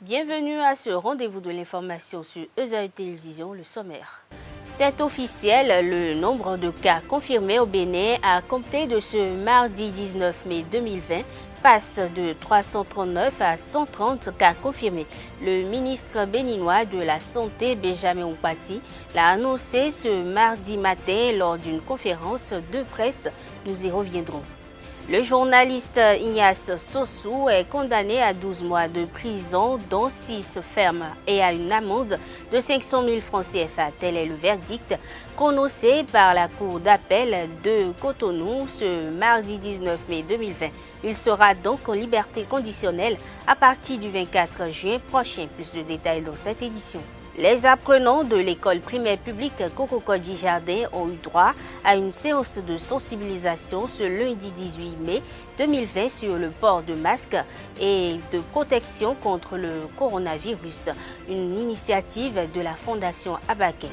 Bienvenue à ce rendez-vous de l'information sur EZAE Télévision, le sommaire. C'est officiel, le nombre de cas confirmés au Bénin à compter de ce mardi 19 mai 2020 passe de 339 à 130 cas confirmés. Le ministre béninois de la Santé, Benjamin Oupati, l'a annoncé ce mardi matin lors d'une conférence de presse. Nous y reviendrons. Le journaliste Ignace Sossou est condamné à 12 mois de prison, dont 6 fermes et à une amende de 500 000 francs CFA. Tel est le verdict prononcé par la Cour d'appel de Cotonou ce mardi 19 mai 2020. Il sera donc en liberté conditionnelle à partir du 24 juin prochain. Plus de détails dans cette édition. Les apprenants de l'école primaire publique Kokokodji Jardin ont eu droit à une séance de sensibilisation ce lundi 18 mai 2020 sur le port de masques et de protection contre le coronavirus, une initiative de la Fondation Abaké.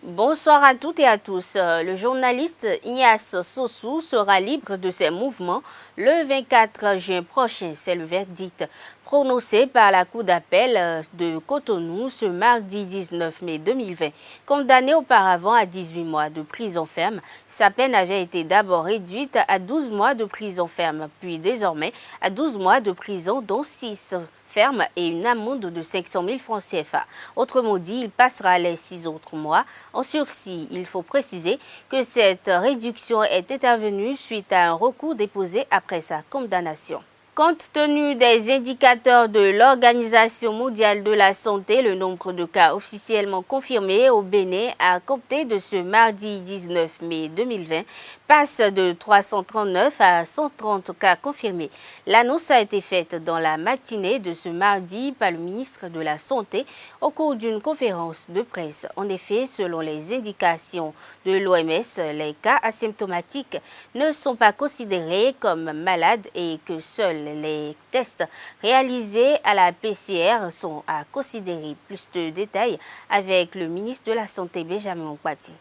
Bonsoir à toutes et à tous. Le journaliste Ignace Sossou sera libre de ses mouvements le 24 juin prochain. C'est le verdict prononcé par la Cour d'appel de Cotonou ce mardi 19 mai 2020. Condamné auparavant à 18 mois de prison ferme, sa peine avait été d'abord réduite à 12 mois de prison ferme, puis désormais à 12 mois de prison, dont 6 ferme et une amende de 500 000 francs CFA. Autrement dit, il passera les 6 autres mois en sursis. Il faut préciser que cette réduction est intervenue suite à un recours déposé après sa condamnation. Compte tenu des indicateurs de l'Organisation mondiale de la santé, le nombre de cas officiellement confirmés au Bénin à compter de ce mardi 19 mai 2020 passe de 339 à 130 cas confirmés. L'annonce a été faite dans la matinée de ce mardi par le ministre de la Santé au cours d'une conférence de presse. En effet, selon les indications de l'OMS, les cas asymptomatiques ne sont pas considérés comme malades et que seuls les tests réalisés à la PCR sont à considérer. Plus de détails avec le ministre de la Santé, Benjamin Oupati.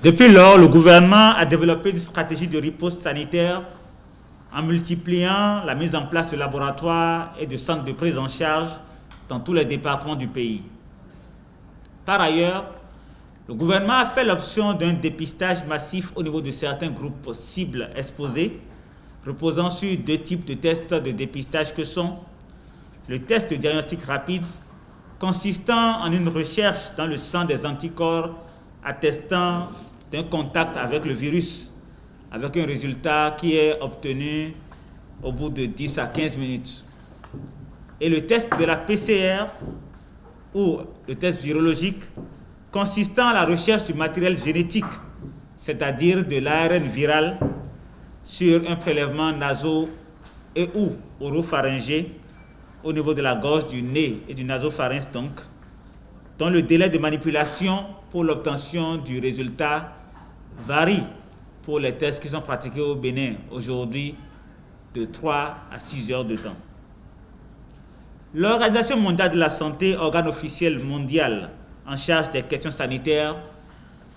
Depuis lors, le gouvernement a développé une stratégie de riposte sanitaire en multipliant la mise en place de laboratoires et de centres de prise en charge dans tous les départements du pays. Par ailleurs, le gouvernement a fait l'option d'un dépistage massif au niveau de certains groupes cibles exposés, reposant sur 2 types de tests de dépistage que sont le test de diagnostic rapide, consistant en une recherche dans le sang des anticorps attestant d'un contact avec le virus, avec un résultat qui est obtenu au bout de 10 à 15 minutes. Et le test de la PCR, ou le test virologique, consistant à la recherche du matériel génétique, c'est-à-dire de l'ARN viral, sur un prélèvement naso et ou oropharyngé au niveau de la gorge, du nez et du nasopharynx donc, dont le délai de manipulation pour l'obtention du résultat varie pour les tests qui sont pratiqués au Bénin aujourd'hui de 3 à 6 heures de temps. L'Organisation mondiale de la santé, organe officiel mondial en charge des questions sanitaires,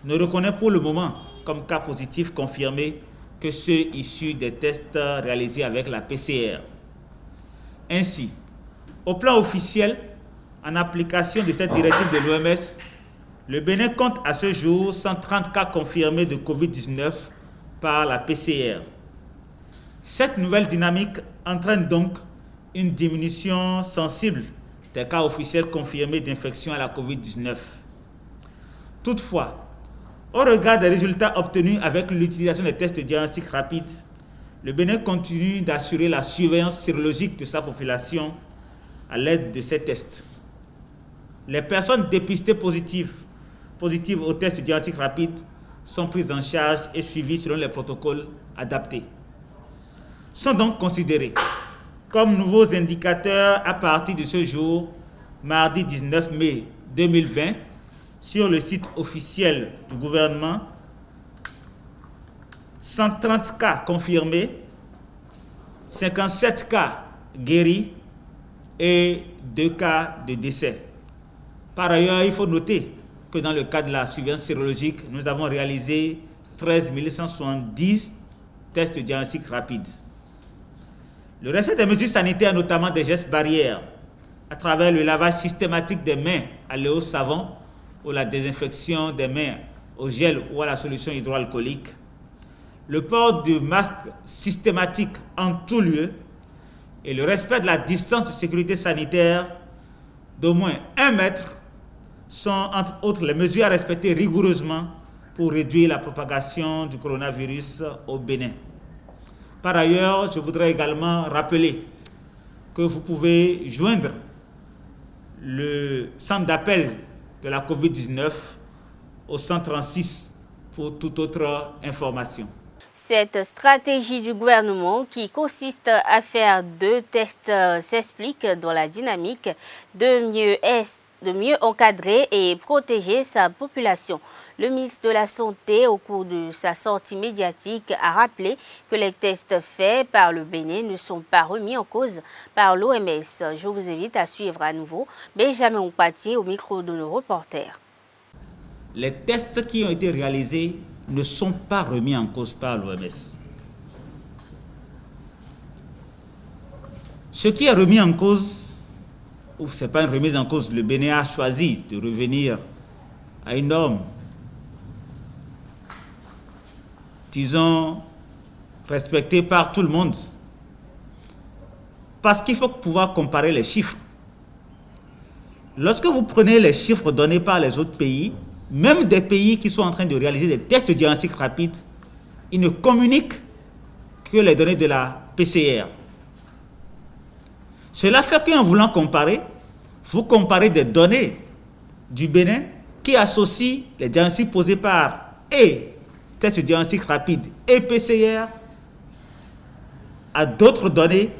ne reconnaît pour le moment comme cas positif confirmé que ceux issus des tests réalisés avec la PCR. Ainsi, au plan officiel, en application de cette directive de l'OMS, le Bénin compte à ce jour 130 cas confirmés de Covid-19 par la PCR. Cette nouvelle dynamique entraîne donc une diminution sensible des cas officiels confirmés d'infection à la Covid-19. Toutefois, au regard des résultats obtenus avec l'utilisation des tests de diagnostic rapide, le Bénin continue d'assurer la surveillance sérologique de sa population à l'aide de ces tests. Les personnes dépistées positives aux tests de diagnostic rapide sont prises en charge et suivies selon les protocoles adaptés. Sont donc considérés comme nouveaux indicateurs à partir de ce jour, mardi 19 mai 2020, sur le site officiel du gouvernement, 130 cas confirmés, 57 cas guéris et 2 cas de décès. Par ailleurs, il faut noter que dans le cadre de la surveillance sérologique, nous avons réalisé 13 170 test diagnostic rapide. Le respect des mesures sanitaires, notamment des gestes barrières, à travers le lavage systématique des mains à l'eau savon ou la désinfection des mains au gel ou à la solution hydroalcoolique, le port du masque systématique en tout lieu et le respect de la distance de sécurité sanitaire d'au moins 1 mètre sont, entre autres, les mesures à respecter rigoureusement pour réduire la propagation du coronavirus au Bénin. Par ailleurs, je voudrais également rappeler que vous pouvez joindre le centre d'appel de la COVID-19 au 136 pour toute autre information. Cette stratégie du gouvernement qui consiste à faire 2 tests s'explique dans la dynamique de mieux encadrer et protéger sa population. Le ministre de la Santé, au cours de sa sortie médiatique, a rappelé que les tests faits par le Bénin ne sont pas remis en cause par l'OMS. Je vous invite à suivre à nouveau Benjamin Oupati au micro de nos reporters. Les tests qui ont été réalisés ne sont pas remis en cause par l'OMS. Ce qui est remis en cause, ou ce n'est pas une remise en cause, le Bénin a choisi de revenir à une norme, disons, respectée par tout le monde. Parce qu'il faut pouvoir comparer les chiffres. Lorsque vous prenez les chiffres donnés par les autres pays, même des pays qui sont en train de réaliser des tests diagnostiques rapides, ils ne communiquent que les données de la PCR. Cela fait qu'en voulant comparer, vous comparez des données du Bénin qui associent les diagnostics posés par tests diagnostiques rapides et PCR à d'autres données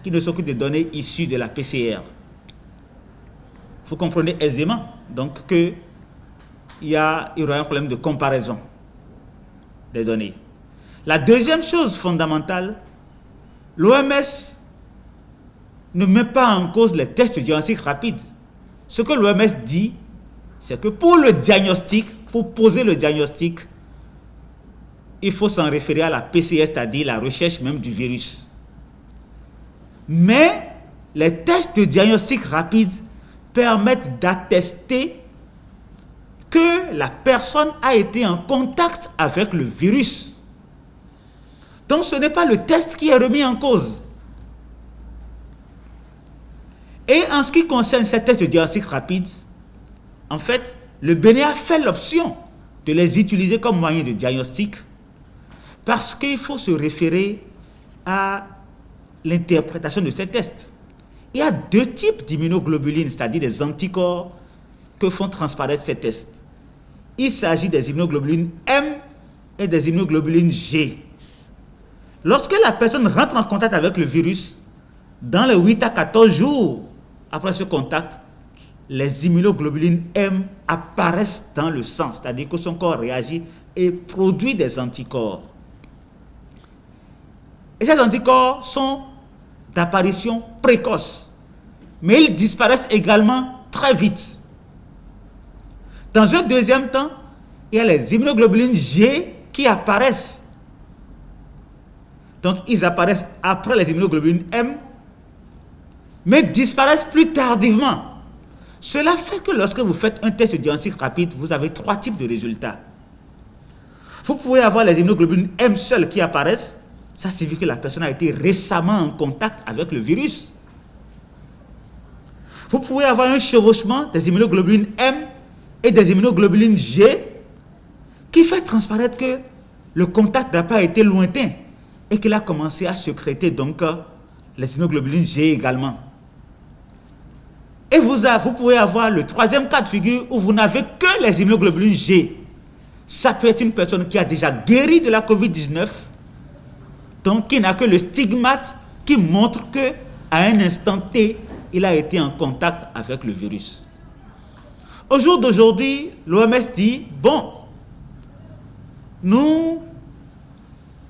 qui ne sont que des données issues de la PCR. Vous comprenez aisément donc que il y aura un problème de comparaison des données. La deuxième chose fondamentale, l'OMS ne met pas en cause les tests diagnostiques rapides. Ce que l'OMS dit, c'est que pour le diagnostic, pour poser le diagnostic, il faut s'en référer à la PCR, c'est-à-dire la recherche même du virus. Mais les tests diagnostiques rapides permettent d'attester que la personne a été en contact avec le virus. Donc ce n'est pas le test qui est remis en cause. Et en ce qui concerne ces tests diagnostiques rapides, en fait, le Bénin a fait l'option de les utiliser comme moyen de diagnostic parce qu'il faut se référer à l'interprétation de ces tests. Il y a 2 types d'immunoglobulines, c'est-à-dire des anticorps que font transparaître ces tests. Il s'agit des immunoglobulines M et des immunoglobulines G. Lorsque la personne rentre en contact avec le virus, dans les 8 à 14 jours après ce contact, les immunoglobulines M apparaissent dans le sang, c'est-à-dire que son corps réagit et produit des anticorps. Et ces anticorps sont d'apparition précoce, mais ils disparaissent également très vite. Dans un deuxième temps, il y a les immunoglobulines G qui apparaissent. Donc, ils apparaissent après les immunoglobulines M, mais disparaissent plus tardivement. Cela fait que lorsque vous faites un test diagnostic rapide, vous avez 3 types de résultats. Vous pouvez avoir les immunoglobulines M seules qui apparaissent. Ça signifie que la personne a été récemment en contact avec le virus. Vous pouvez avoir un chevauchement des immunoglobulines M et des immunoglobulines G qui fait transparaître que le contact n'a pas été lointain et qu'il a commencé à sécréter donc les immunoglobulines G également. Et vous pouvez avoir le 3e cas de figure où vous n'avez que les immunoglobulines G. Ça peut être une personne qui a déjà guéri de la COVID-19, donc qui n'a que le stigmate qui montre qu'à un instant T, il a été en contact avec le virus. Au jour d'aujourd'hui, l'OMS dit, bon, nous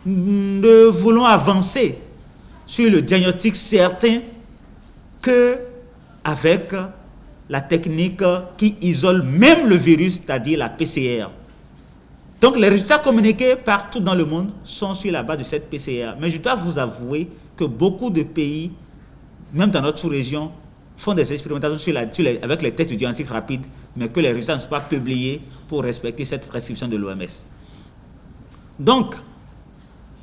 ne voulons avancer sur le diagnostic certain qu'avec la technique qui isole même le virus, c'est-à-dire la PCR. Donc les résultats communiqués partout dans le monde sont sur la base de cette PCA. Mais je dois vous avouer que beaucoup de pays, même dans notre sous-région, font des expérimentations avec les tests de diagnostic rapide, mais que les résultats ne sont pas publiés pour respecter cette prescription de l'OMS. Donc,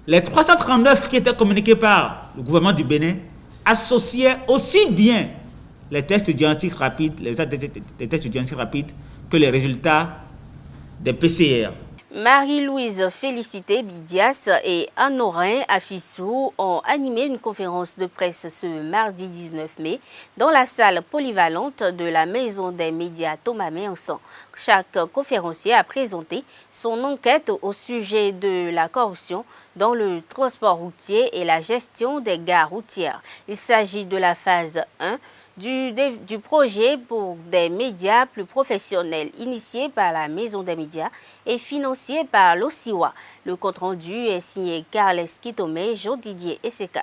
les 339 qui étaient communiqués par le gouvernement du Bénin associaient aussi bien les tests de diagnostic rapide, les tests de diagnostic rapide, que les résultats des PCR. Marie-Louise Félicité Bidias et Honorin Afissou ont animé une conférence de presse ce mardi 19 mai dans la salle polyvalente de la Maison des médias Thomas Méançon. Chaque conférencier a présenté son enquête au sujet de la corruption dans le transport routier et la gestion des gares routières. Il s'agit de la phase 1 du projet pour des médias plus professionnels initié par la Maison des médias et financé par l'OSIWA. Le compte-rendu est signé Carles Kitome, Jean-Didier Esseka.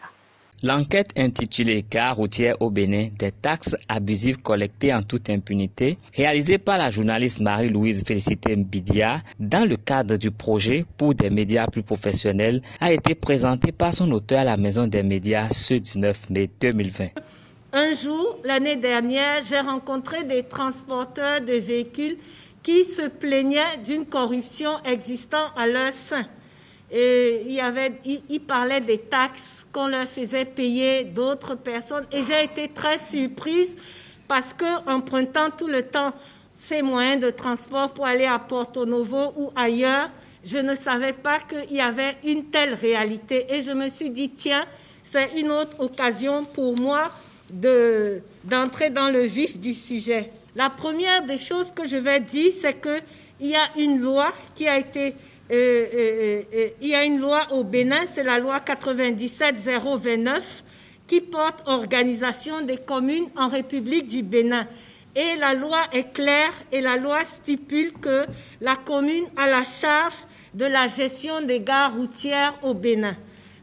L'enquête intitulée « Gares routières au Bénin, des taxes abusives collectées en toute impunité » réalisée par la journaliste Marie-Louise Félicité Mbidia dans le cadre du projet pour des médias plus professionnels a été présentée par son auteur à la Maison des médias ce 19 mai 2020. Un jour, l'année dernière, j'ai rencontré des transporteurs de véhicules qui se plaignaient d'une corruption existant à leur sein. Et ils parlaient des taxes qu'on leur faisait payer d'autres personnes. Et j'ai été très surprise parce qu'empruntant tout le temps ces moyens de transport pour aller à Porto Novo ou ailleurs, je ne savais pas qu'il y avait une telle réalité. Et je me suis dit, tiens, c'est une autre occasion pour moi d'entrer dans le vif du sujet. La première des choses que je vais dire, c'est qu'il y a une loi qui a été... il y a une loi au Bénin, c'est la loi 97-029, qui porte organisation des communes en République du Bénin. Et la loi est claire et la loi stipule que la commune a la charge de la gestion des gares routières au Bénin.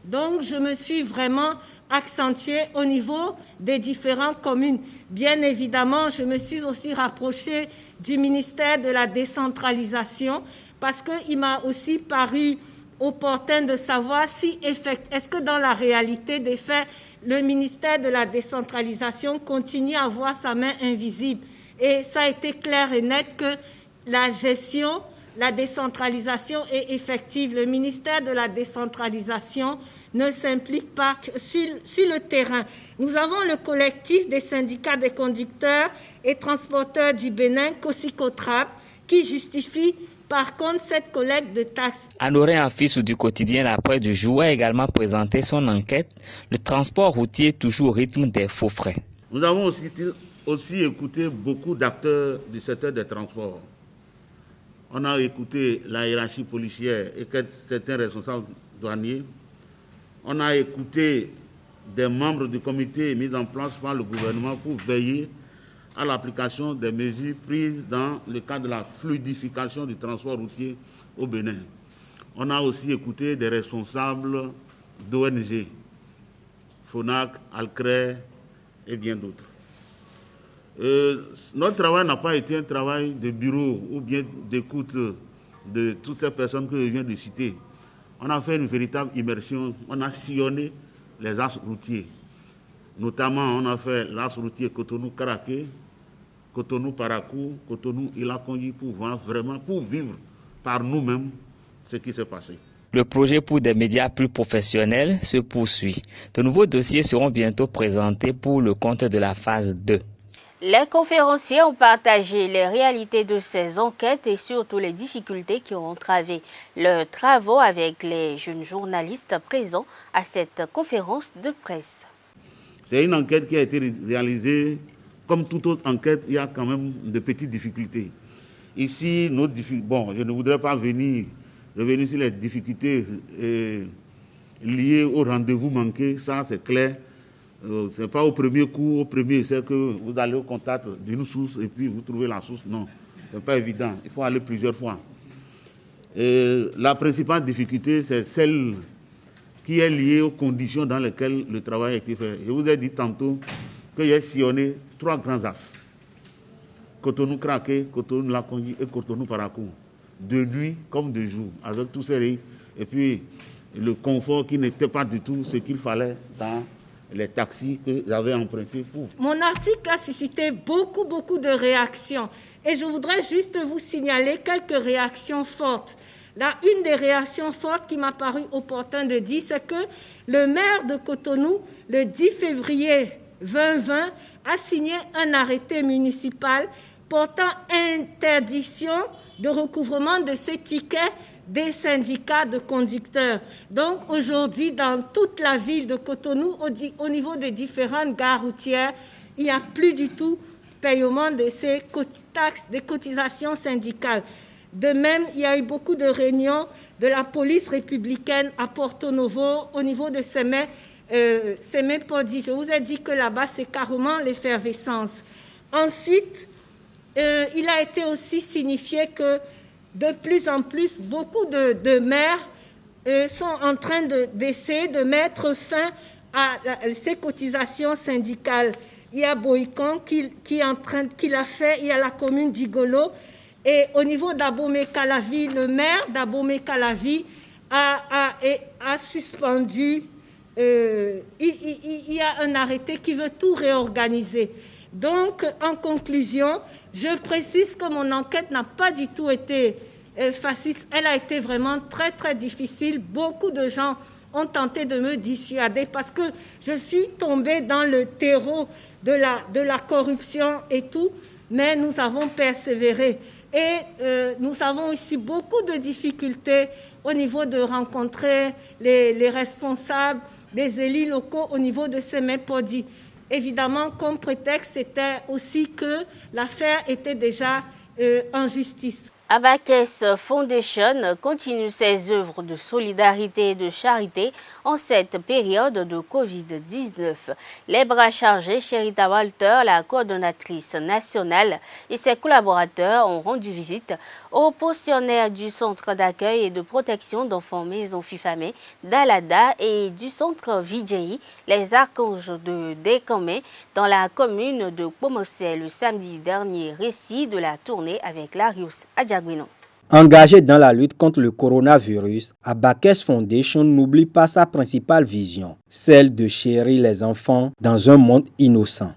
Donc, je me suis vraiment accentuée au niveau des différentes communes. Bien évidemment, je me suis aussi rapprochée du ministère de la décentralisation parce qu'il m'a aussi paru opportun de savoir si, est-ce que dans la réalité des faits, le ministère de la décentralisation continue à avoir sa main invisible. Et ça a été clair et net que la gestion, la décentralisation est effective. Le ministère de la décentralisation ne s'implique pas sur le terrain. Nous avons le collectif des syndicats des conducteurs et transporteurs du Bénin, Kosikotrap, qui justifie par contre cette collecte de taxes. Honorin Afissou du quotidien La Presse du Jour a également présenté son enquête « Le transport routier toujours au rythme des faux frais ». Nous avons aussi écouté beaucoup d'acteurs du secteur des transports. On a écouté la hiérarchie policière et certains responsables douaniers. On a écouté des membres du comité mis en place par le gouvernement pour veiller à l'application des mesures prises dans le cadre de la fluidification du transport routier au Bénin. On a aussi écouté des responsables d'ONG, FONAC, ALCRE et bien d'autres. Notre travail n'a pas été un travail de bureau ou bien d'écoute de toutes ces personnes que je viens de citer. On a fait une véritable immersion, on a sillonné les axes routiers. Notamment, on a fait l'axe routier Cotonou-Karaké, Cotonou-Parakou, Cotonou-Ilakonji pour voir vraiment, pour vivre par nous-mêmes ce qui s'est passé. Le projet pour des médias plus professionnels se poursuit. De nouveaux dossiers seront bientôt présentés pour le compte de la phase 2. Les conférenciers ont partagé les réalités de ces enquêtes et surtout les difficultés qui ont entravé leurs travaux avec les jeunes journalistes présents à cette conférence de presse. C'est une enquête qui a été réalisée. Comme toute autre enquête, il y a quand même de petites difficultés. Ici, je ne voudrais pas revenir sur les difficultés liées au rendez-vous manqué, ça c'est clair. Ce n'est pas au premier coup, au premier essai que vous allez au contact d'une source et puis vous trouvez la source. Non, ce n'est pas évident. Il faut aller plusieurs fois. Et la principale difficulté, c'est celle qui est liée aux conditions dans lesquelles le travail a été fait. Je vous ai dit tantôt que j'ai sillonné 3 grands axes. Cotonou-Karaké, Cotonou-Lakonji et Cotonou-Parakou. de nuit comme de jour, avec tous ces risques. Et puis, le confort qui n'était pas du tout ce qu'il fallait dans les taxis que j'avais empruntés pour. Mon article a suscité beaucoup de réactions. Et je voudrais juste vous signaler quelques réactions fortes. Là, une des réactions fortes qui m'a paru opportun de dire, c'est que le maire de Cotonou, le 10 février 2020, a signé un arrêté municipal portant interdiction de recouvrement de ces tickets des syndicats de conducteurs. Donc aujourd'hui, dans toute la ville de Cotonou, au niveau des différentes gares routières, il n'y a plus du tout paiement de ces taxes, des cotisations syndicales. De même, il y a eu beaucoup de réunions de la police républicaine à Porto Novo au niveau de Sémé-Podi. Je vous ai dit que là-bas, c'est carrément l'effervescence. Ensuite, il a été aussi signifié que de plus en plus, beaucoup de maires sont en train d'essayer de mettre fin à ces cotisations syndicales. Il y a Boïkan qui l'a fait, il y a la commune d'Igolo. Et au niveau d'Abomey-Calavi, le maire d'Abomey-Calavi a suspendu. Il y a un arrêté qui veut tout réorganiser. Donc, en conclusion, je précise que mon enquête n'a pas du tout été facile. Elle a été vraiment très difficile. Beaucoup de gens ont tenté de me dissuader parce que je suis tombée dans le terreau de la corruption et tout, mais nous avons persévéré. Et nous avons aussi beaucoup de difficultés au niveau de rencontrer les responsables, les élus locaux au niveau de Sémé-Podi. Évidemment, comme prétexte, c'était aussi que l'affaire était déjà en justice. Abakès Foundation continue ses œuvres de solidarité et de charité en cette période de Covid-19. Les bras chargés, Sherita Walter, la coordonnatrice nationale, et ses collaborateurs ont rendu visite aux pensionnaires du centre d'accueil et de protection d'enfants Maison Fifamé d'Alada et du centre Vidjei, les Archanges de Décamé, dans la commune de Pomosé le samedi dernier. Récit de la tournée avec Larius Adja. Engagé dans la lutte contre le coronavirus, Abakès Foundation n'oublie pas sa principale vision, celle de chérir les enfants dans un monde innocent.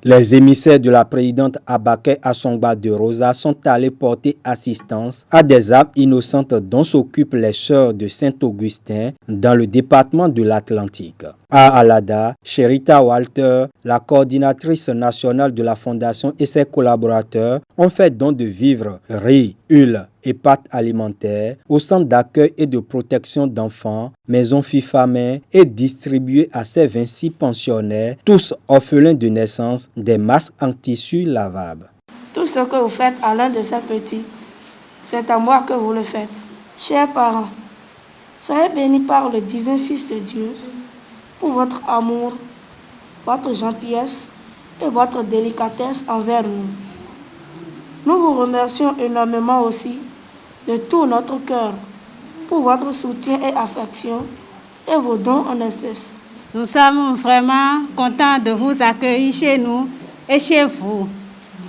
Les émissaires de la présidente Abakès Assongba de Rosa sont allés porter assistance à des âmes innocentes dont s'occupent les sœurs de Saint-Augustin dans le département de l'Atlantique. À Alada, Sherita Walter, la coordinatrice nationale de la fondation et ses collaborateurs ont fait don de vivres, riz, huile et pâtes alimentaires au centre d'accueil et de protection d'enfants, Maison Fifamé, et distribué à ces 26 pensionnaires, tous orphelins de naissance, des masques en tissu lavable. Tout ce que vous faites à l'un de ces petits, c'est à moi que vous le faites. Chers parents, soyez bénis par le divin Fils de Dieu pour votre amour, votre gentillesse et votre délicatesse envers nous. Nous vous remercions énormément aussi de tout notre cœur pour votre soutien et affection et vos dons en espèces. Nous sommes vraiment contents de vous accueillir chez nous et chez vous.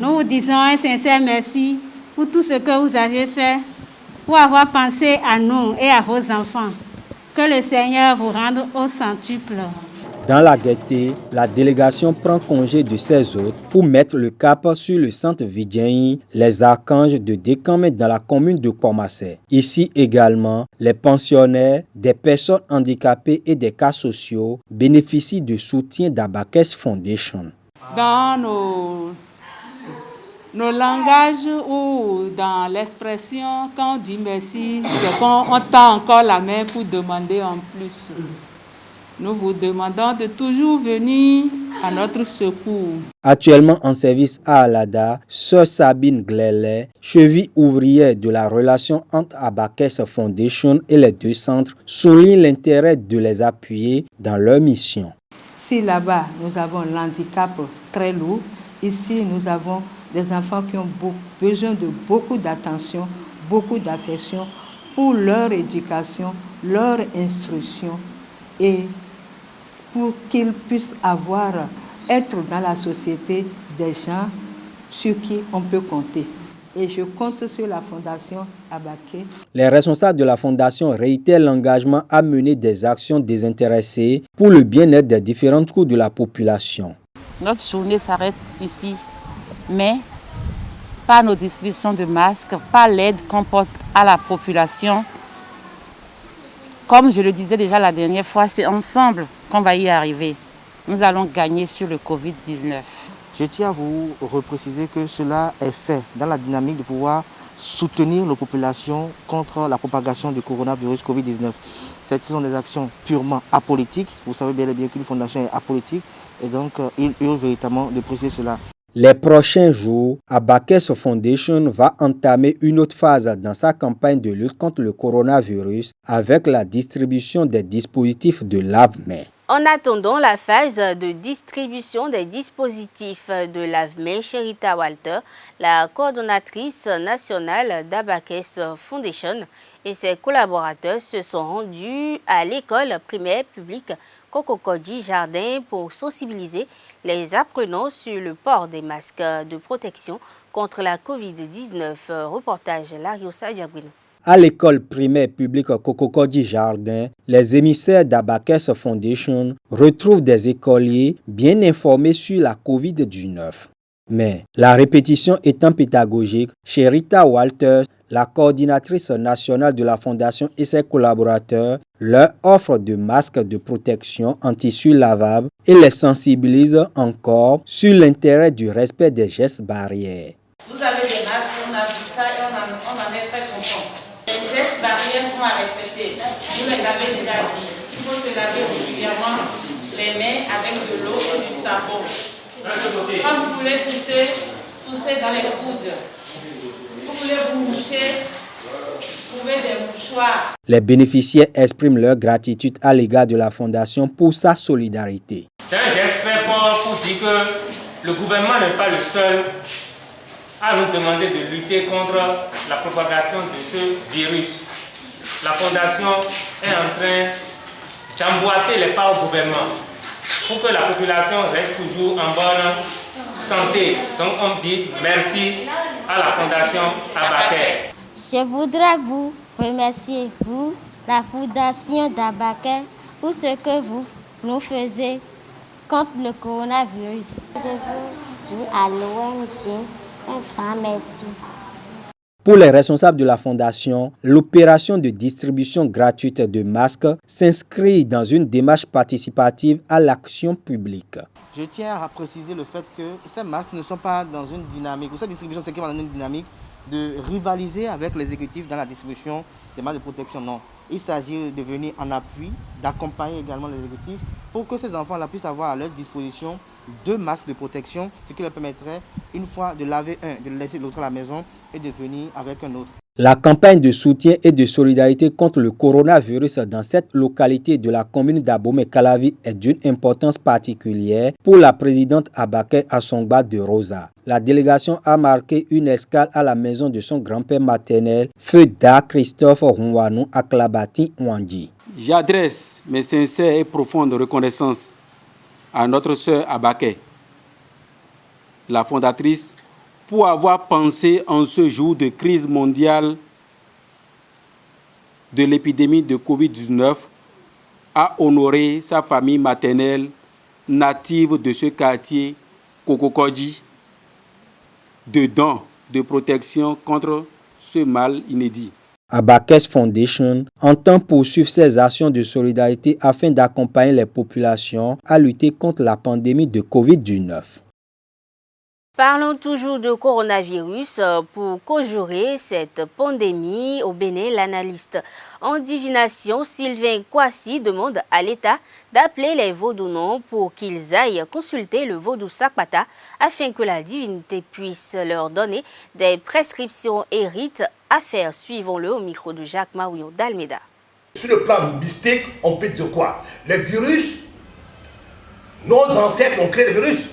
Nous vous disons un sincère merci pour tout ce que vous avez fait, pour avoir pensé à nous et à vos enfants. Que le Seigneur vous rende au centuple. Dans la gaieté, la délégation prend congé de ses hôtes pour mettre le cap sur le centre Vidjei, les Archanges de Décamé dans la commune de Pomosé. Ici également, les pensionnaires, des personnes handicapées et des cas sociaux bénéficient du soutien d'Abakès Foundation. Dans nos langages ou dans l'expression, quand on dit merci, c'est qu'on tend encore la main pour demander en plus. Nous vous demandons de toujours venir à notre secours. Actuellement en service à Alada, Sœur Sabine Glélé, cheville ouvrière de la relation entre Abakès Foundation et les deux centres, souligne l'intérêt de les appuyer dans leur mission. Si là-bas, nous avons l'handicap très lourd, ici, nous avons des enfants qui ont besoin de beaucoup d'attention, beaucoup d'affection pour leur éducation, leur instruction et pour qu'ils puissent être dans la société des gens sur qui on peut compter. et je compte sur la Fondation Abaké. Les responsables de la Fondation réitèrent l'engagement à mener des actions désintéressées pour le bien-être des différentes couches de la population. Notre journée s'arrête ici, mais par nos distributions de masques, par l'aide qu'on porte à la population. Comme je le disais déjà la dernière fois, c'est ensemble qu'on va y arriver. Nous allons gagner sur le Covid-19. Je tiens à vous repréciser que cela est fait dans la dynamique de pouvoir soutenir nos populations contre la propagation du coronavirus Covid-19. Ce sont des actions purement apolitiques. Vous savez bien et bien qu'une fondation est apolitique et donc il urge véritablement de préciser cela. Les prochains jours, Abakes Foundation va entamer une autre phase dans sa campagne de lutte contre le coronavirus avec la distribution des dispositifs de lave-mains. En attendant la phase de distribution des dispositifs de lave-mains, Cherita Walter, la coordonnatrice nationale d'Abakes Foundation et ses collaborateurs se sont rendus à l'école primaire publique Kokokodji Jardin pour sensibiliser les apprenants sur le port des masques de protection contre la Covid-19. Reportage Lariosa Diaguino. À l'école primaire publique Kokokodji Jardin, les émissaires d'Abakes Foundation retrouvent des écoliers bien informés sur la Covid-19. Mais la répétition étant pédagogique, Cherita Walters, la coordinatrice nationale de la Fondation et ses collaborateurs, leur offre de masques de protection en tissu lavable et les sensibilise encore sur l'intérêt du respect des gestes barrières. Vous avez des masques, on a vu ça et on en est très content. Les gestes barrières sont à respecter. Vous les avez déjà dit. Il faut se laver régulièrement les mains avec de l'eau et du savon. Quand vous voulez tousser dans les coudes, vous voulez vous moucher, trouvez des mouchoirs. Les bénéficiaires expriment leur gratitude à l'égard de la Fondation pour sa solidarité. C'est un geste très fort pour dire que le gouvernement n'est pas le seul à nous demander de lutter contre la propagation de ce virus. La Fondation est en train d'emboîter les pas au gouvernement pour que la population reste toujours en bonne santé. Donc on dit merci à la Fondation Abakes. Je voudrais vous remercier, vous, la Fondation d'Abakes, pour ce que vous nous faisiez contre le coronavirus. Je vous dis à l'ONG un grand merci. Pour les responsables de la Fondation, l'opération de distribution gratuite de masques s'inscrit dans une démarche participative à l'action publique. Je tiens à préciser le fait que ces masques ne sont pas dans une dynamique, ou cette distribution s'inscrit dans une dynamique de rivaliser avec l'exécutif dans la distribution des masques de protection. Non, il s'agit de venir en appui, d'accompagner également l'exécutif pour que ces enfants-là puissent avoir à leur disposition 2 masques de protection, ce qui leur permettrait, une fois de laver un, de laisser l'autre à la maison et de venir avec un autre. La campagne de soutien et de solidarité contre le coronavirus dans cette localité de la commune d'Abomey-Calavi est d'une importance particulière pour la présidente Abakes Assongba de Rosa. La délégation a marqué une escale à la maison de son grand-père maternel, Feu Da Christophe Hunwanou à Klabati Nwandji. J'adresse mes sincères et profondes reconnaissances à notre sœur Abakes, la fondatrice, pour avoir pensé en ce jour de crise mondiale de l'épidémie de Covid-19 à honorer sa famille maternelle native de ce quartier Kokokodji de dons de protection contre ce mal inédit. Abakes Foundation entend poursuivre ses actions de solidarité afin d'accompagner les populations à lutter contre la pandémie de Covid-19. Parlons toujours de coronavirus. Pour conjurer cette pandémie au Bénin, l'analyste en divination Sylvain Kwasi demande à l'État d'appeler les Vaudounos pour qu'ils aillent consulter le Vaudou Sakpata afin que la divinité puisse leur donner des prescriptions et rites à faire. Suivons-le au micro de Jacques Maouillot d'Almeida. Sur le plan mystique, on peut dire quoi? Les virus, nos ancêtres ont créé des virus.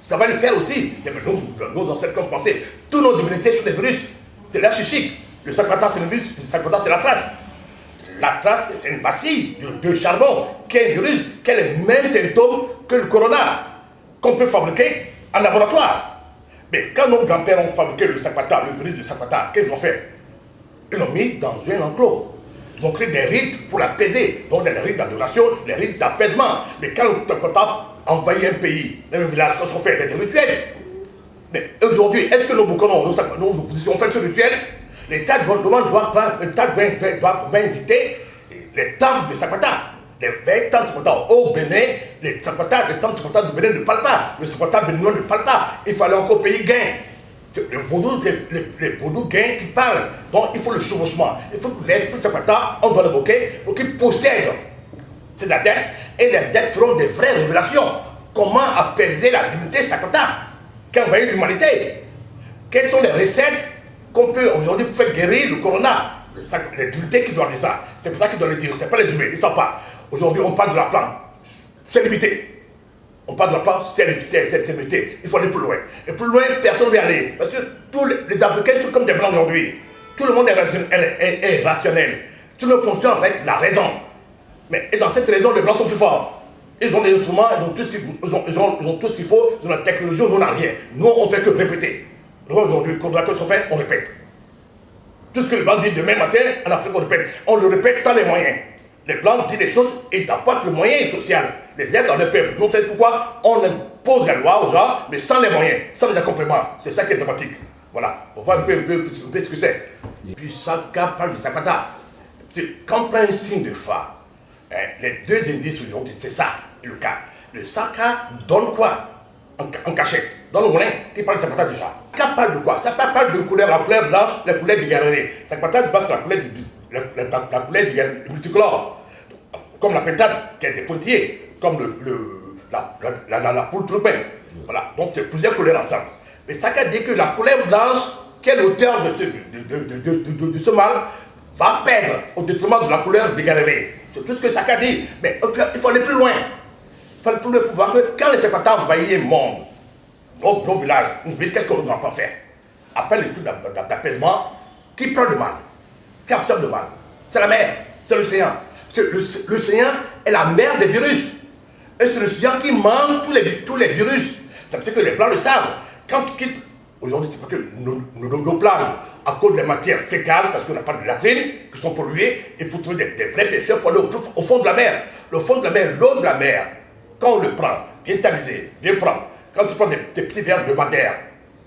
Ça va le faire aussi. Nos ancêtres comme pensaient, tous nos divinités sont des virus. C'est la chichique. Le Sakpata, c'est le virus. Le Sakpata, c'est la trace. La trace, c'est une pastille de charbon qui est un virus, qui a les mêmes symptômes que le corona, qu'on peut fabriquer en laboratoire. Mais quand nos grands-pères ont fabriqué le Sakpata, le virus de Sakpata, qu'est-ce qu'ils ont fait? Ils l'ont mis dans un enclos. Ils ont créé des rites pour l'apaiser. Donc des rites d'adoration, des rites d'apaisement. Mais quand le Sakpata envahit un pays, un village, qu'est-ce qu'on fait? Des rituels. Mais aujourd'hui, est-ce que nos Boukonos, si on fait ce rituel, l'État doit inviter les temples de Sakpata. Les vrais temples de Sakpata au Bénin, les temples de Sakpata du Bénin ne parlent pas. Le Sakpata béninois ne parle pas. Il fallait encore payer gain. Les vaudous gains qui parlent. Donc il faut le chevauchement. Il faut que l'esprit de Sakpata, on doit l'évoquer, il faut qu'il possède ces adeptes. Et les adeptes feront des vraies révélations. Comment apaiser la divinité Sakpata qui envahit l'humanité? Quelles sont les recettes qu'on peut aujourd'hui faire guérir le corona? Les divinités qui doivent dire ça. C'est pour ça qu'ils doivent le dire. Ce n'est pas les humains, ils ne savent pas. Aujourd'hui, on parle de la plante. C'est limité. On parle de la plante, c'est limité. Il faut aller plus loin. Et plus loin, personne ne veut aller. Parce que tous les Africains sont comme des Blancs aujourd'hui. Tout le monde est rationnel. Tout le monde fonctionne avec la raison. Mais et dans cette raison, les Blancs sont plus forts. Ils ont des instruments, ils ont tout ce qu'il faut, ils ont la technologie, nous on n'a rien. Nous, on ne fait que répéter. Aujourd'hui, quand on fait, on répète. Tout ce que les Blancs disent demain matin, en Afrique, on répète. On le répète sans les moyens. Les Blancs disent des choses et apportent le moyen social. Les aides dans le peuple. Nous, c'est pourquoi on impose la loi aux gens, mais sans les moyens, sans les accompagnements. C'est ça qui est dramatique. Voilà. On voit un peu ce que c'est. Et puis, Saka parle de Sakpata. Quand on prend un signe de phare, les deux indices aujourd'hui, c'est ça, le cas. Le Saka donne quoi en cachette? Dans le moulin, il parle de Sakpata déjà. Saka parle de quoi? Sakpata parle d'une couleur, la couleur blanche, la couleur du Garéré. Sakpata se base sur la couleur du multicolore. Comme la pentade qui est des pointillés, comme la poule troupin. Voilà, donc c'est plusieurs couleurs ensemble. Mais Saka dit que la couleur blanche, qui est l'auteur de ce mal, va perdre au détriment de la couleur du Garéré. C'est tout ce que Saka dit. Mais il faut aller plus loin. Il faut aller plus loin pour voir que quand les Sakpata envahissent le monde, nos villages, nous disons qu'est-ce qu'on ne doit pas faire? Après l'étude d'apaisement, qui prend le mal? Qui absorbe le mal? C'est la mer, c'est l'océan. L'océan est la mer des virus. Et c'est l'océan qui mange tous les virus. C'est parce que les Blancs le savent. Quand tu quittes, aujourd'hui, c'est parce que nos plages, à cause des matières fécales, parce qu'on n'a pas de latrines, qui sont polluées, il faut trouver des vrais pêcheurs pour aller au fond de la mer. Le fond de la mer, l'eau de la mer, quand on le prend, bien tamisé, bien propre, quand tu prends des petits verres de madère,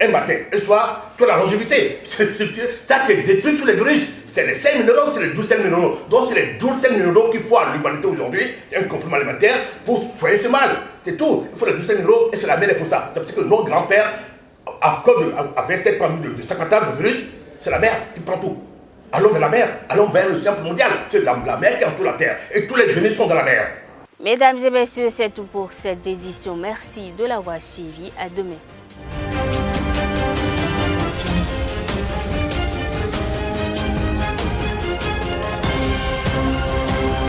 un matin, un soir, tu as la longévité. Ça te détruit tous les virus. C'est les sels minéraux, c'est les 12 sels minéraux. Donc c'est les 12 sels minéraux qu'il faut à l'humanité aujourd'hui. C'est un complément alimentaire pour soigner ce mal. C'est tout. Il faut les 12 sels minéraux et c'est la mer pour ça. C'est parce que nos grands-pères, avec cette pandémie de Sakpata, de virus, c'est la mer qui prend tout. Allons vers la mer, allons vers l'océan mondial. C'est la mer qui entoure la terre. Et tous les jeunes sont dans la mer. Mesdames et messieurs, c'est tout pour cette édition. Merci de l'avoir suivi. À demain.